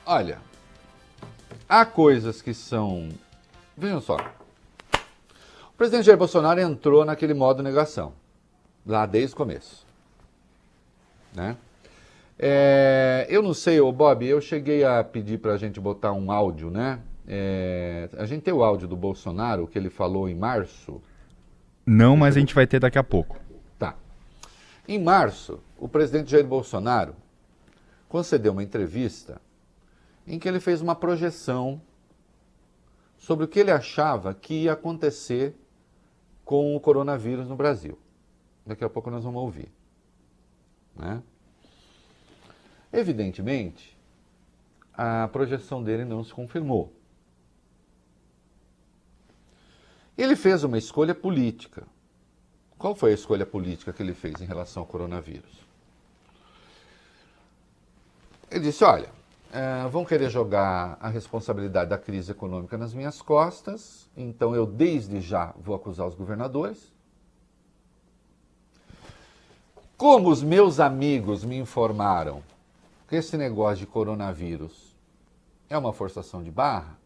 Olha, há coisas que são... Vejam só. O presidente Jair Bolsonaro entrou naquele modo negação, lá desde o começo. Né? Eu não sei, Bob, eu cheguei a pedir para a gente botar um áudio, né? A gente tem o áudio do Bolsonaro, que ele falou em março. Não, mas a gente vai ter daqui a pouco. Tá. Em março, o presidente Jair Bolsonaro concedeu uma entrevista em que ele fez uma projeção sobre o que ele achava que ia acontecer com o coronavírus no Brasil. Daqui a pouco nós vamos ouvir. Né? Evidentemente, a projeção dele não se confirmou. Ele fez uma escolha política. Qual foi a escolha política que ele fez em relação ao coronavírus? Ele disse, olha, vão querer jogar a responsabilidade da crise econômica nas minhas costas, então eu desde já vou acusar os governadores. Como os meus amigos me informaram que esse negócio de coronavírus é uma forçação de barra,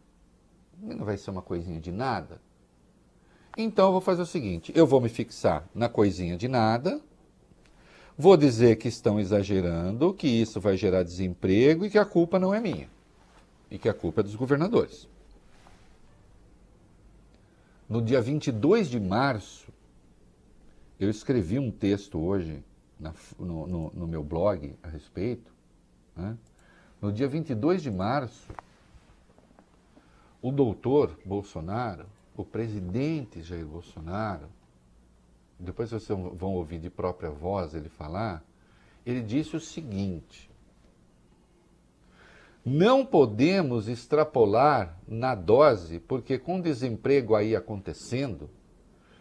não vai ser uma coisinha de nada, então eu vou fazer o seguinte, eu vou me fixar na coisinha de nada, vou dizer que estão exagerando, que isso vai gerar desemprego e que a culpa não é minha. E que a culpa é dos governadores. No dia 22 de março, eu escrevi um texto hoje no meu blog a respeito. Né? No dia 22 de março, o doutor Bolsonaro, o presidente Jair Bolsonaro, depois vocês vão ouvir de própria voz ele falar, ele disse o seguinte: não podemos extrapolar na dose, porque com desemprego aí acontecendo,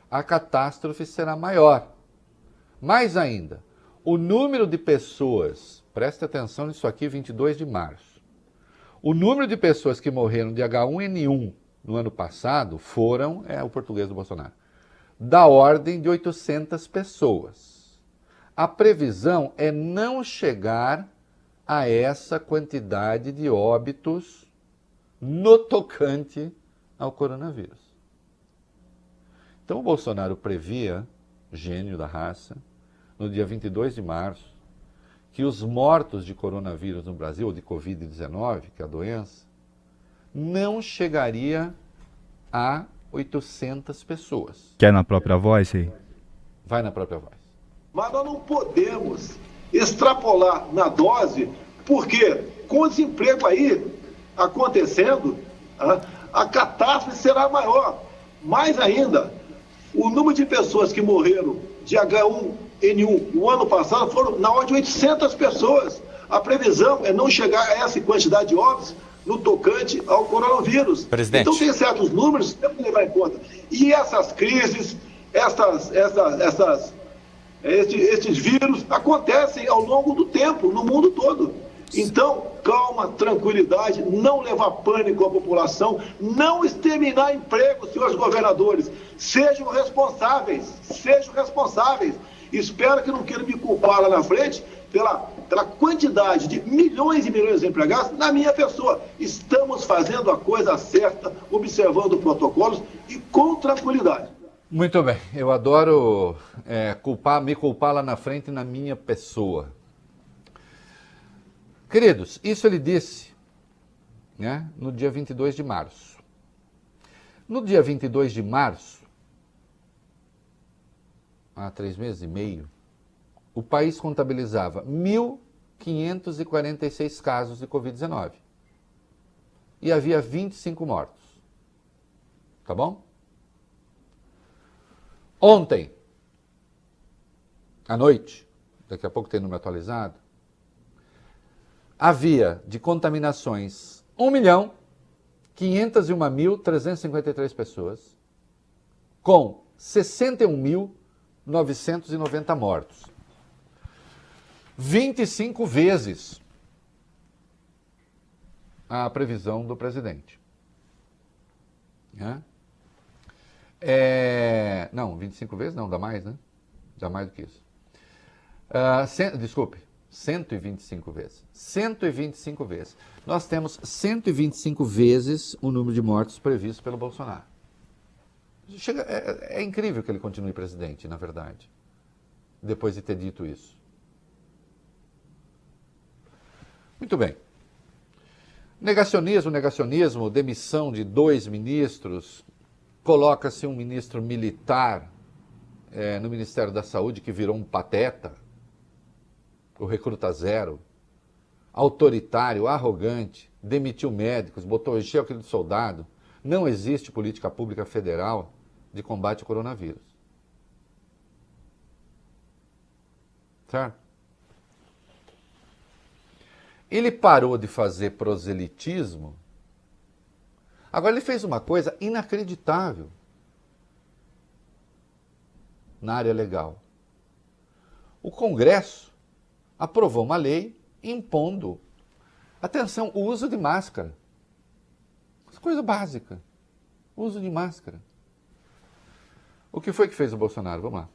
a catástrofe será maior. Mais ainda, o número de pessoas, preste atenção nisso aqui, 22 de março, o número de pessoas que morreram de H1N1 no ano passado foram, o português do Bolsonaro, da ordem de 800 pessoas. A previsão é não chegar a essa quantidade de óbitos no tocante ao coronavírus. Então o Bolsonaro previa, gênio da raça, no dia 22 de março, que os mortos de coronavírus no Brasil, ou de Covid-19, que é a doença, não chegaria a 800 pessoas. Quer na própria voz aí? Vai na própria voz. Mas nós não podemos extrapolar na dose, porque com o desemprego aí acontecendo, a catástrofe será maior. Mais ainda, o número de pessoas que morreram de H1N1 no ano passado foram na ordem de 800 pessoas. A previsão é não chegar a essa quantidade de óbitos no tocante ao coronavírus. Presidente. Então tem certos números que temos que levar em conta. E essas crises, esses vírus acontecem ao longo do tempo, no mundo todo. Então, calma, tranquilidade, não levar pânico à população, não exterminar empregos, senhores governadores. Sejam responsáveis, sejam responsáveis. Espero que não queiram me culpar lá na frente pela quantidade de milhões e milhões de empregados na minha pessoa. Estamos fazendo a coisa certa, observando protocolos e com tranquilidade. Muito bem, eu adoro me culpar lá na frente na minha pessoa. Queridos, isso ele disse, né, no dia 22 de março. No dia 22 de março, há 3 meses e meio, o país contabilizava 1.546 casos de Covid-19 e havia 25 mortos. Tá bom? Ontem, à noite, daqui a pouco tem número atualizado, havia de contaminações 1.501.353 pessoas, com 61.990 mortos. 25 vezes a previsão do presidente. Não, 25 vezes não, dá mais, né? Dá mais do que isso. Desculpe, 125 vezes. 125 vezes. Nós temos 125 vezes o número de mortos previsto pelo Bolsonaro. É incrível que ele continue presidente, na verdade, depois de ter dito isso. Muito bem. Negacionismo, demissão de 2 ministros, coloca-se um ministro militar no Ministério da Saúde que virou um pateta, o Recruta Zero, autoritário, arrogante, demitiu médicos, encheu aquilo de soldado. Não existe política pública federal de combate ao coronavírus. Certo? Ele parou de fazer proselitismo. Agora ele fez uma coisa inacreditável na área legal. O Congresso aprovou uma lei impondo, atenção, o uso de máscara. Coisa básica. O uso de máscara. O que foi que fez o Bolsonaro? Vamos lá.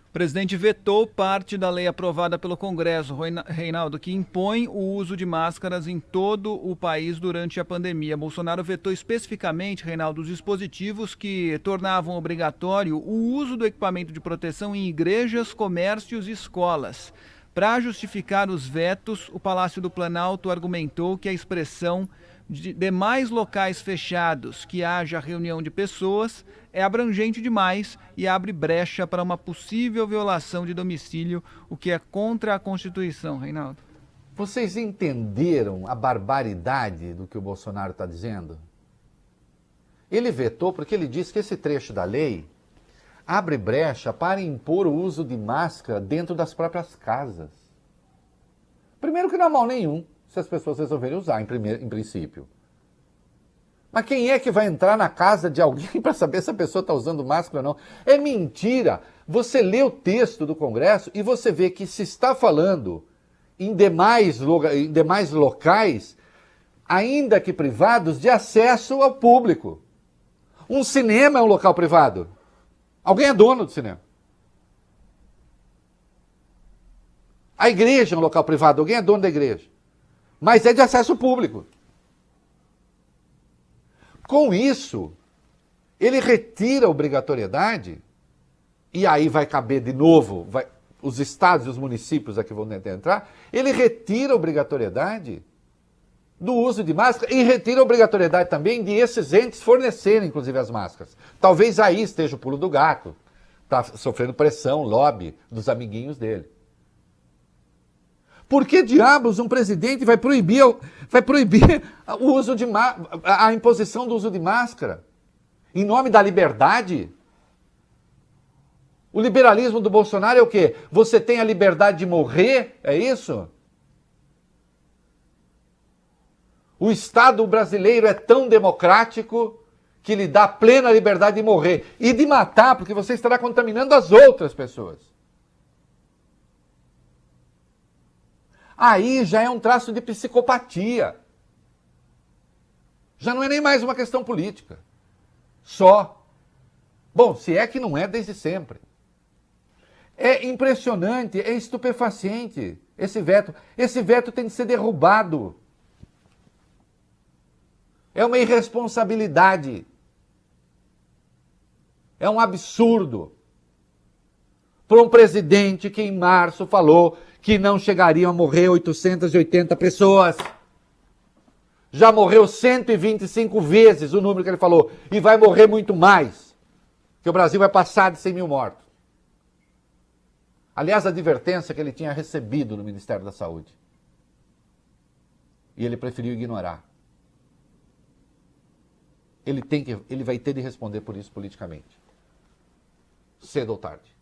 O presidente vetou parte da lei aprovada pelo Congresso, Reinaldo, que impõe o uso de máscaras em todo o país durante a pandemia. Bolsonaro vetou especificamente, Reinaldo, os dispositivos que tornavam obrigatório o uso do equipamento de proteção em igrejas, comércios e escolas. Para justificar os vetos, o Palácio do Planalto argumentou que a expressão de demais locais fechados que haja reunião de pessoas é abrangente demais e abre brecha para uma possível violação de domicílio, o que é contra a Constituição, Reinaldo. Vocês entenderam a barbaridade do que o Bolsonaro está dizendo? Ele vetou porque ele diz que esse trecho da lei abre brecha para impor o uso de máscara dentro das próprias casas. Primeiro que não há mal nenhum se as pessoas resolverem usar, em princípio. Mas quem é que vai entrar na casa de alguém para saber se a pessoa está usando máscara ou não? É mentira. Você lê o texto do Congresso e você vê que se está falando em demais locais, ainda que privados, de acesso ao público. Um cinema é um local privado. Alguém é dono do cinema. A igreja é um local privado. Alguém é dono da igreja. Mas é de acesso público. Com isso, ele retira a obrigatoriedade, e aí vai caber de novo, os estados e os municípios aqui vão tentar entrar, ele retira a obrigatoriedade do uso de máscara e retira a obrigatoriedade também de esses entes fornecerem, inclusive, as máscaras. Talvez aí esteja o pulo do gato, está sofrendo pressão, lobby dos amiguinhos dele. Por que diabos um presidente vai proibir o uso de a imposição do uso de máscara? Em nome da liberdade? O liberalismo do Bolsonaro é o quê? Você tem a liberdade de morrer? É isso? O Estado brasileiro é tão democrático que lhe dá plena liberdade de morrer e de matar, porque você estará contaminando as outras pessoas. Aí já é um traço de psicopatia. Já não é nem mais uma questão política. Só. Bom, se é que não é desde sempre. É impressionante, é estupefaciente esse veto. Esse veto tem de ser derrubado. É uma irresponsabilidade. É um absurdo. Para um presidente que em março falou que não chegariam a morrer 880 pessoas. Já morreu 125 vezes o número que ele falou. E vai morrer muito mais. Que o Brasil vai passar de 100 mil mortos. Aliás, a advertência que ele tinha recebido no Ministério da Saúde. E ele preferiu ignorar. Ele vai ter de responder por isso politicamente. Cedo ou tarde.